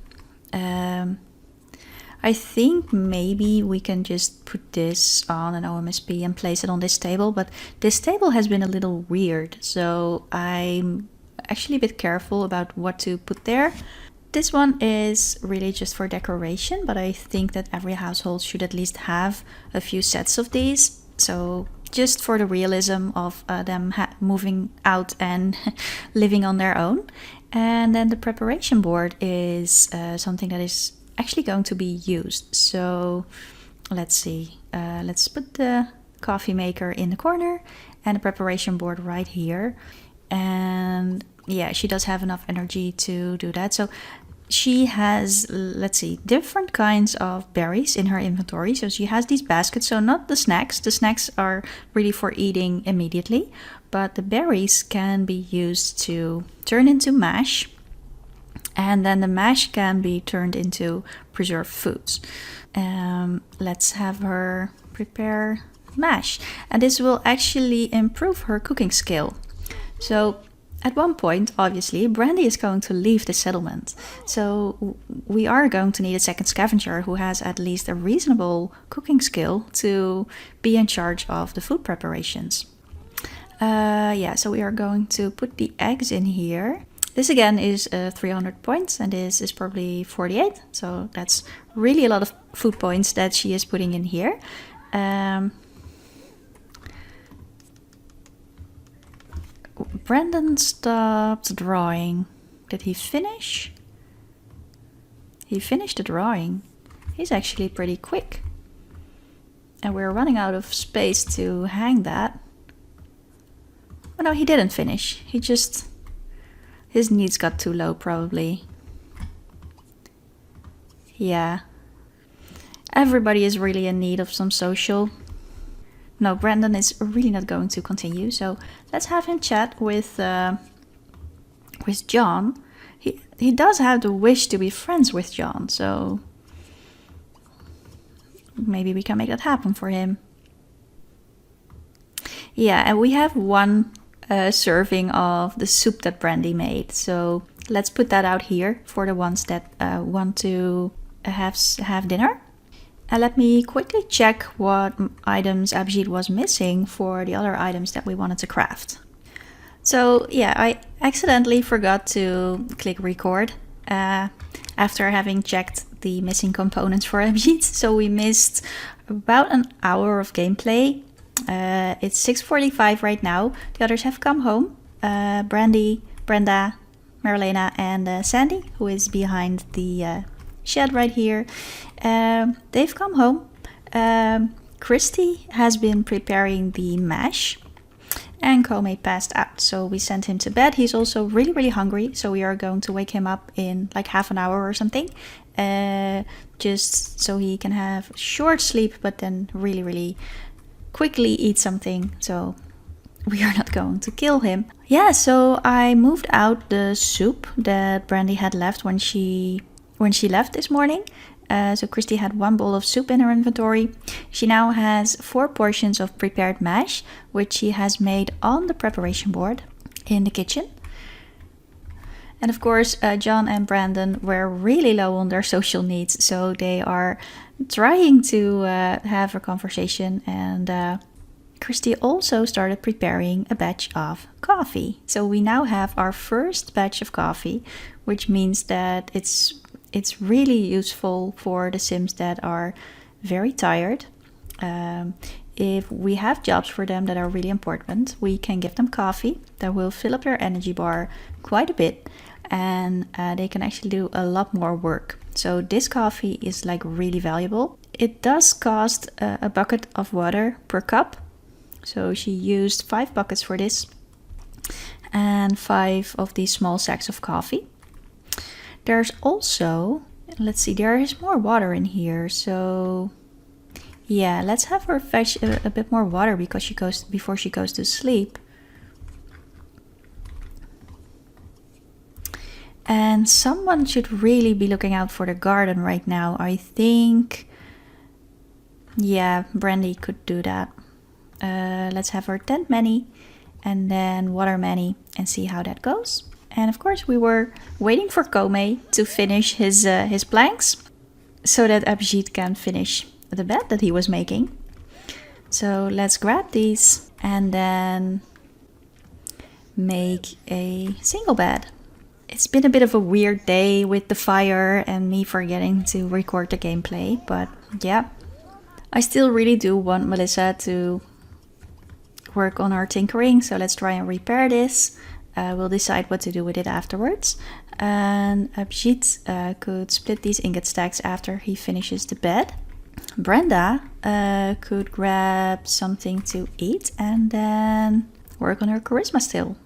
I think maybe we can just put this on an OMSP and place it on this table, but this table has been a little weird, so I'm actually a bit careful about what to put there. This one is really just for decoration, but I think that every household should at least have a few sets of these, so just for the realism of them moving out and living on their own. And then the preparation board is something that is actually going to be used. So let's see. Let's put the coffee maker in the corner and the preparation board right here. And yeah, she does have enough energy to do that. So she has, let's see, different kinds of berries in her inventory. So she has these baskets, so not the snacks. The snacks are really for eating immediately, but the berries can be used to turn into mash, and then the mash can be turned into preserved foods. Let's have her prepare mash, and this will actually improve her cooking skill. So at one point, obviously, Brandy is going to leave the settlement. So we are going to need a second scavenger who has at least a reasonable cooking skill to be in charge of the food preparations. Yeah, so we are going to put the eggs in here. This again is 300 points, and this is probably 48. So that's really a lot of food points that she is putting in here. Brandon stopped drawing. Did he finish? He finished the drawing. He's actually pretty quick. And we're running out of space to hang that. Oh no, he didn't finish. His needs got too low probably. Yeah. Everybody is really in need of some social. No, Brandon is really not going to continue, so let's have him chat with John. He does have the wish to be friends with John, so maybe we can make that happen for him. Yeah, and we have one serving of the soup that Brandy made. So let's put that out here for the ones that want to have dinner. And let me quickly check what items Abhijit was missing for the other items that we wanted to craft. So yeah, I accidentally forgot to click record after having checked the missing components for Abhijit. So we missed about an hour of gameplay. It's 6:45 right now. The others have come home. Brandy, Brenda, Marlena, and Sandy, who is behind the shed right here. They've come home. Christy has been preparing the mash, and Kome passed out, so we sent him to bed. He's also really, really hungry, so we are going to wake him up in like half an hour or something, just so he can have short sleep, but then really, really quickly eat something. So we are not going to kill him. Yeah, so I moved out the soup that Brandy had left when she left this morning. So Christy had 1 bowl of soup in her inventory. She now has 4 portions of prepared mash, which she has made on the preparation board in the kitchen. And of course, John and Brandon were really low on their social needs, so they are trying to have a conversation. And Christy also started preparing a batch of coffee. So we now have our first batch of coffee, which means that it's really useful for the Sims that are very tired. If we have jobs for them that are really important, we can give them coffee that will fill up their energy bar quite a bit, and they can actually do a lot more work. So this coffee is like really valuable. It does cost a bucket of water per cup. So she used 5 buckets for this and 5 of these small sacks of coffee. There's also, let's see, there is more water in here. So yeah, let's have her fetch a bit more water before she goes to sleep. And someone should really be looking out for the garden right now. I think, yeah, Brandy could do that. Let's have her tend many and then water many and see how that goes. And of course, we were waiting for Kome to finish his planks so that Abhijit can finish the bed that he was making. So let's grab these and then make a single bed. It's been a bit of a weird day with the fire and me forgetting to record the gameplay, but yeah. I still really do want Melissa to work on her tinkering, so let's try and repair this. We'll decide what to do with it afterwards. And Abhijit could split these ingot stacks after he finishes the bed. Brenda could grab something to eat and then work on her charisma still.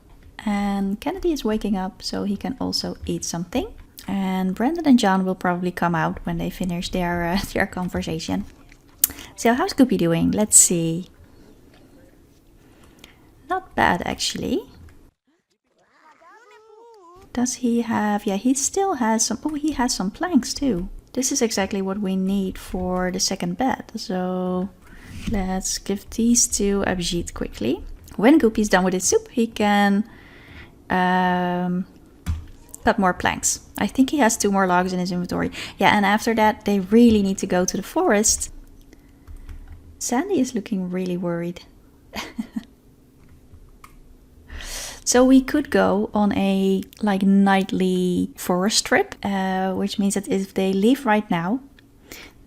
And Kennedy is waking up, so he can also eat something. And Brandon and John will probably come out when they finish their conversation. So how's Goopy doing? Let's see. Not bad, actually. Does he have... Yeah, he still has some... Oh, he has some planks too. This is exactly what we need for the second bed. So let's give these to Abhijit quickly. When Goopy's done with his soup, he can cut more planks. I think he has 2 more logs in his inventory. Yeah, and after that, they really need to go to the forest. Sandy is looking really worried. So we could go on a like nightly forest trip, which means that if they leave right now,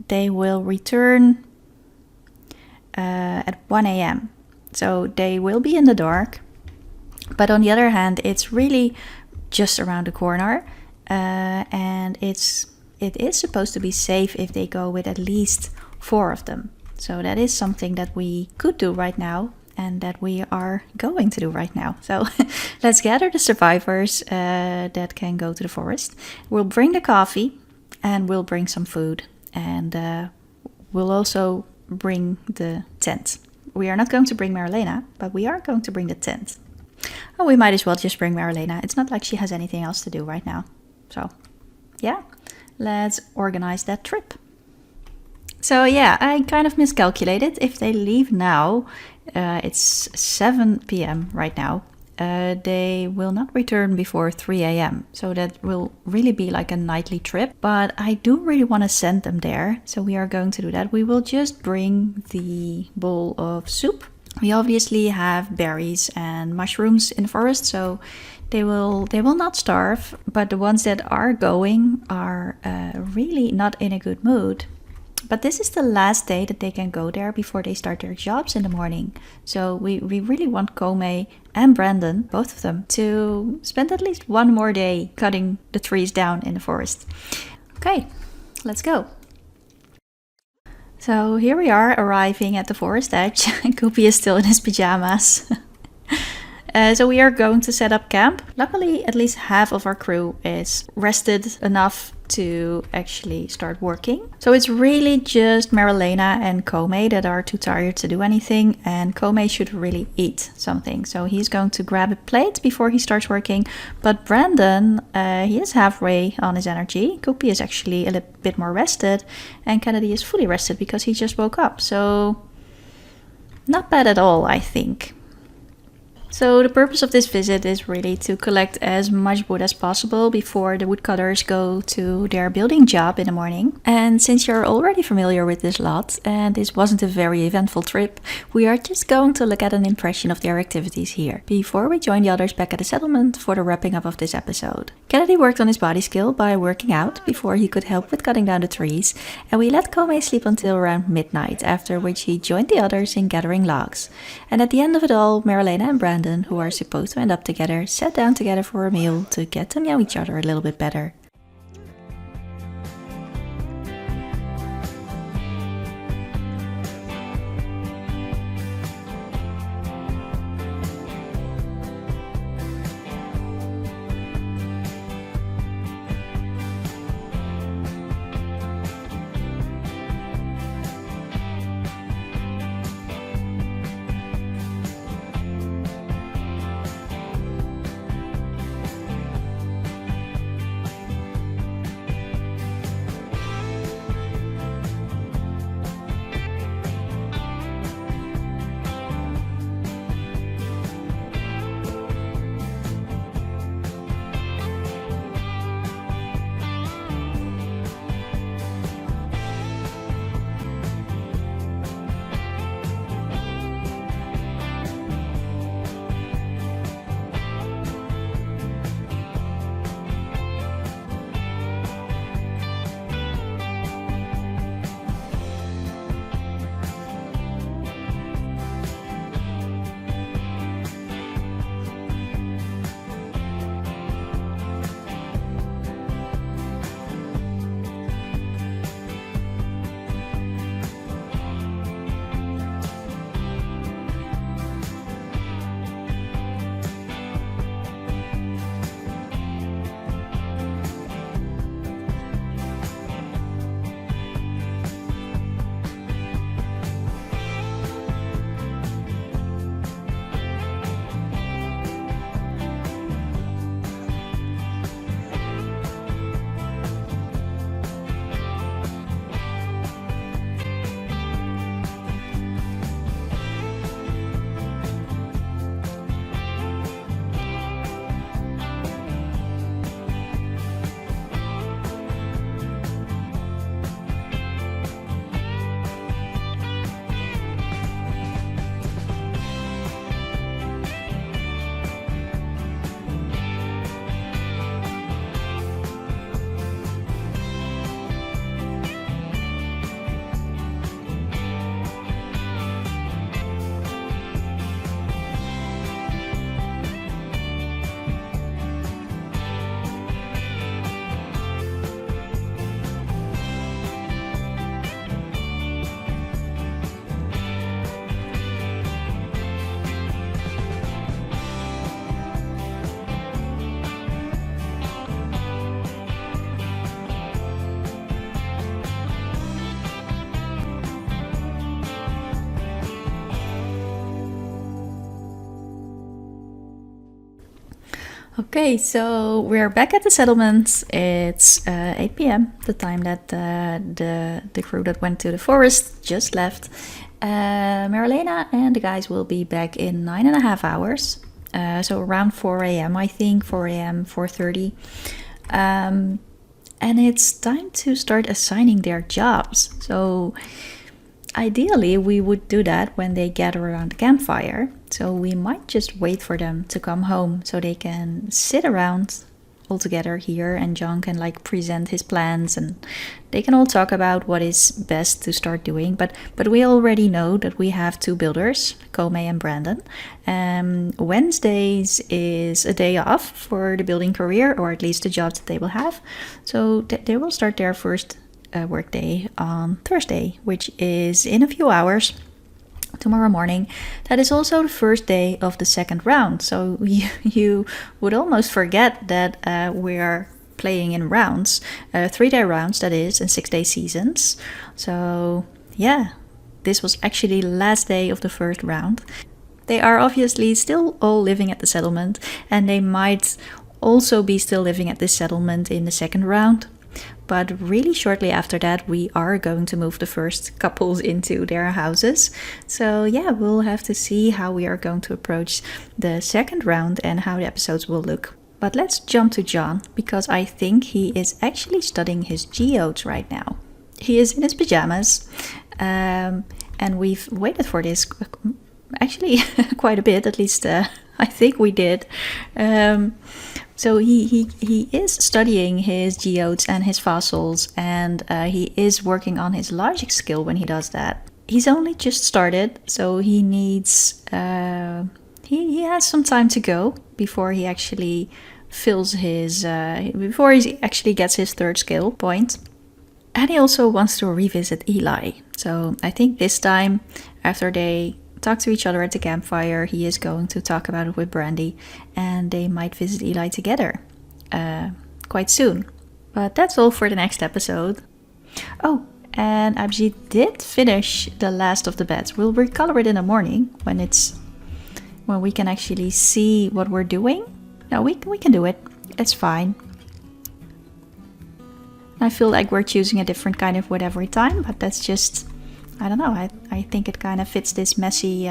they will return at 1 a.m. So they will be in the dark. But on the other hand, it's really just around the corner, and it is supposed to be safe if they go with at least 4 of them. So that is something that we could do right now, and that we are going to do right now. So let's gather the survivors that can go to the forest. We'll bring the coffee and we'll bring some food, and we'll also bring the tent. We are not going to bring Marlena, but we are going to bring the tent. Oh, we might as well just bring Marlena. It's not like she has anything else to do right now. So yeah, let's organize that trip. So yeah, I kind of miscalculated. If they leave now, it's 7 p.m. right now, they will not return before 3 a.m. So that will really be like a nightly trip. But I do really want to send them there. So we are going to do that. We will just bring the bowl of soup. We obviously have berries and mushrooms in the forest, so they will not starve. But the ones that are going are really not in a good mood. But this is the last day that they can go there before they start their jobs in the morning. So we really want Kome and Brandon, both of them, to spend at least one more day cutting the trees down in the forest. Okay, let's go. So here we are arriving at the forest edge. Koopie is still in his pajamas. So we are going to set up camp. Luckily, at least half of our crew is rested enough to actually start working. So it's really just Marilena and Kome that are too tired to do anything, and Kome should really eat something. So he's going to grab a plate before he starts working. But Brandon, he is halfway on his energy. Koopie is actually a little bit more rested, and Kennedy is fully rested because he just woke up. So not bad at all, I think. So the purpose of this visit is really to collect as much wood as possible before the woodcutters go to their building job in the morning. And since you're already familiar with this lot, and this wasn't a very eventful trip, we are just going to look at an impression of their activities here, before we join the others back at the settlement for the wrapping up of this episode. Kennedy worked on his body skill by working out before he could help with cutting down the trees, and we let Kome sleep until around midnight, after which he joined the others in gathering logs. And at the end of it all, Marilena and Brandon, who are supposed to end up together, sat down together for a meal to get to know each other a little bit better. Okay, so we're back at the settlement. It's 8 p.m., the time that the crew that went to the forest just left. Marilena and the guys will be back in 9.5 hours. so around 4 a.m. I think, 4 a.m., 4:30. And it's time to start assigning their jobs. So ideally, we would do that when they gather around the campfire. So we might just wait for them to come home so they can sit around all together here, and John can like present his plans and they can all talk about what is best to start doing. But we already know that we have 2 builders, Kome and Brandon. Wednesdays is a day off for the building career, or at least the jobs that they will have. So they will start their first work day on Thursday, which is in a few hours, tomorrow morning. That is also the first day of the second round. So you would almost forget that we are playing in rounds, 3-day rounds that is, and 6-day seasons. So yeah, this was actually the last day of the first round. They are obviously still all living at the settlement, and they might also be still living at this settlement in the second round. But really shortly after that, we are going to move the first couples into their houses. So yeah, we'll have to see how we are going to approach the second round and how the episodes will look. But let's jump to John, because I think he is actually studying his geodes right now. He is in his pajamas, and we've waited for this actually quite a bit, at least I think we did. So he is studying his geodes and his fossils, and he is working on his logic skill when he does that. He's only just started, so he needs he has some time to go before he actually fills his before he actually gets his 3rd skill point. And he also wants to revisit Eli. So I think this time, after they talk to each other at the campfire, he is going to talk about it with Brandy, and they might visit Eli together quite soon. But that's all for the next episode. Oh, and Abhijit did finish the last of the beds. We'll recolor it in the morning when we can actually see what we're doing. No, we can do it. It's fine. I feel like we're choosing a different kind of wood every time, but that's just, I don't know, I think it kind of fits this messy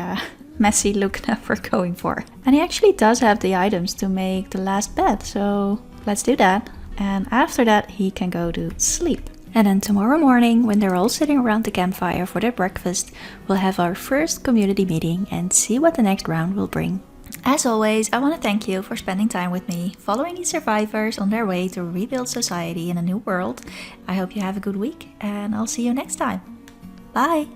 look that we're going for. And he actually does have the items to make the last bed, so let's do that. And after that, he can go to sleep. And then tomorrow morning, when they're all sitting around the campfire for their breakfast, we'll have our first community meeting and see what the next round will bring. As always, I want to thank you for spending time with me, following these survivors on their way to rebuild society in a new world. I hope you have a good week, and I'll see you next time. Bye!